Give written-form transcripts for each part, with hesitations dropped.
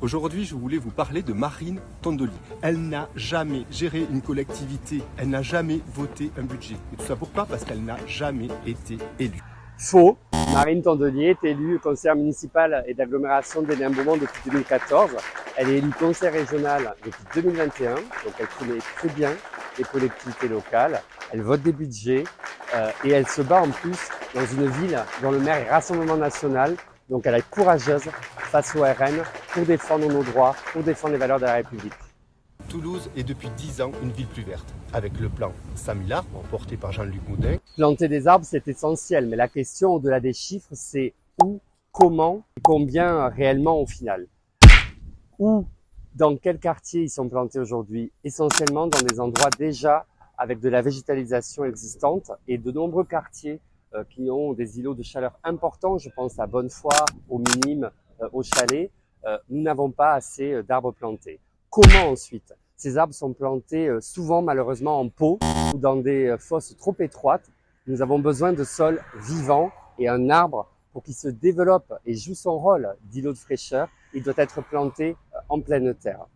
Aujourd'hui, je voulais vous parler de Marine Tondelier. Elle n'a jamais géré une collectivité, elle n'a jamais voté un budget. Et tout ça pourquoi? Parce qu'elle n'a jamais été élue. Faux. Marine Tondelier est élue conseillère municipale et d'agglomération d'Hénin-Beaumont depuis 2014. Elle est élue conseillère régional depuis 2021, donc elle connaît très bien les collectivités locales. Elle vote des budgets et elle se bat en plus dans une ville dont le maire est Rassemblement National. Donc elle est courageuse face au RN pour défendre nos droits, pour défendre les valeurs de la République. Toulouse est depuis 10 ans une ville plus verte, avec le plan 100 000 arbres porté par Jean-Luc Moudin. Planter des arbres, c'est essentiel, mais la question au-delà des chiffres, c'est où, comment et combien réellement au final. Où, dans quel quartier ils sont plantés aujourd'hui? Essentiellement dans des endroits déjà avec de la végétalisation existante et de nombreux quartiers qui ont des îlots de chaleur importants. Je pense à Bonnefoy, aux Minimes, aux Chalets. Nous n'avons pas assez d'arbres plantés. Comment ensuite? Ces arbres sont plantés souvent malheureusement en pot ou dans des fosses trop étroites. Nous avons besoin de sols vivants et un arbre, pour qu'il se développe et joue son rôle d'îlot de fraîcheur, il doit être planté en pleine terre.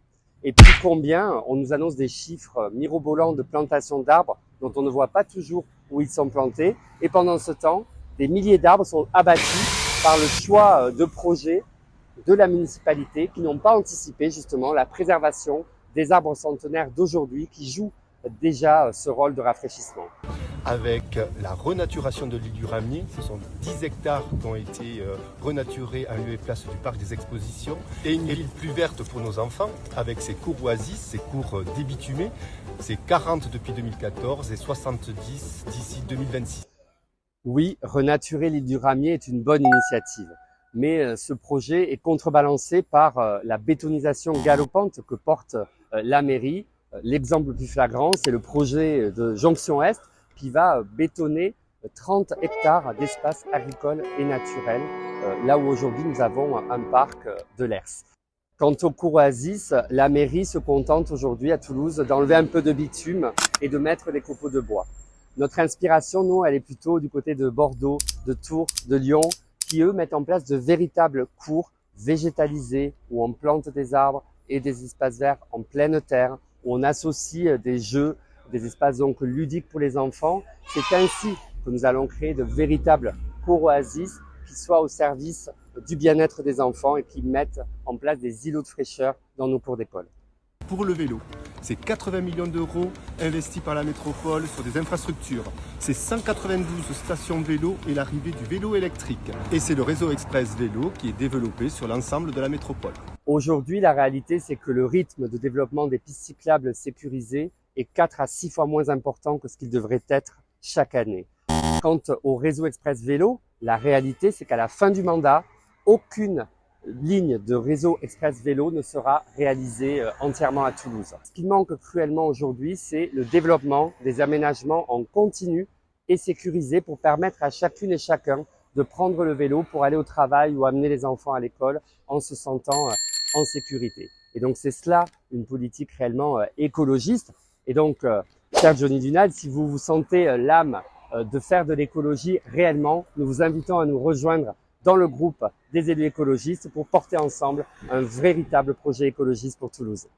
Et puis combien? On nous annonce des chiffres mirobolants de plantation d'arbres dont on ne voit pas toujours où ils sont plantés. Et pendant ce temps, des milliers d'arbres sont abattus par le choix de projets de la municipalité qui n'ont pas anticipé justement la préservation des arbres centenaires d'aujourd'hui qui jouent déjà ce rôle de rafraîchissement. Avec la renaturation de l'île du Ramier, ce sont 10 hectares qui ont été renaturés en lieu et place du parc des expositions. Et une ville plus verte pour nos enfants, avec ses cours oasis, ses cours débitumés. C'est 40 depuis 2014 et 70 d'ici 2026. Oui, renaturer l'île du Ramier est une bonne initiative. Mais ce projet est contrebalancé par la bétonisation galopante que porte la mairie. L'exemple le plus flagrant, c'est le projet de Jonction Est qui va bétonner 30 hectares d'espace agricole et naturel, là où aujourd'hui nous avons un parc de l'Hers. Quant au cours oasis, la mairie se contente aujourd'hui à Toulouse d'enlever un peu de bitume et de mettre des copeaux de bois. Notre inspiration, nous, elle est plutôt du côté de Bordeaux, de Tours, de Lyon, qui eux mettent en place de véritables cours végétalisés où on plante des arbres et des espaces verts en pleine terre, où on associe des jeux, des espaces donc ludiques pour les enfants. C'est ainsi que nous allons créer de véritables cours oasis qui soient au service du bien-être des enfants et qui mettent en place des îlots de fraîcheur dans nos cours d'école. Pour le vélo, c'est 80 millions d'euros investis par la métropole sur des infrastructures. C'est 192 stations vélo et l'arrivée du vélo électrique. Et c'est le réseau Express Vélo qui est développé sur l'ensemble de la métropole. Aujourd'hui, la réalité, c'est que le rythme de développement des pistes cyclables sécurisées est 4 à 6 fois moins important que ce qu'il devrait être chaque année. Quant au réseau Express Vélo, la réalité, c'est qu'à la fin du mandat, aucune ligne de réseau Express Vélo ne sera réalisée entièrement à Toulouse. Ce qui manque cruellement aujourd'hui, c'est le développement des aménagements en continu et sécurisés pour permettre à chacune et chacun de prendre le vélo pour aller au travail ou amener les enfants à l'école en se sentant en sécurité. Et donc c'est cela, une politique réellement écologiste. Et donc, cher Johnny Dunal, si vous vous sentez l'âme de faire de l'écologie réellement, nous vous invitons à nous rejoindre dans le groupe des élus écologistes pour porter ensemble un véritable projet écologiste pour Toulouse.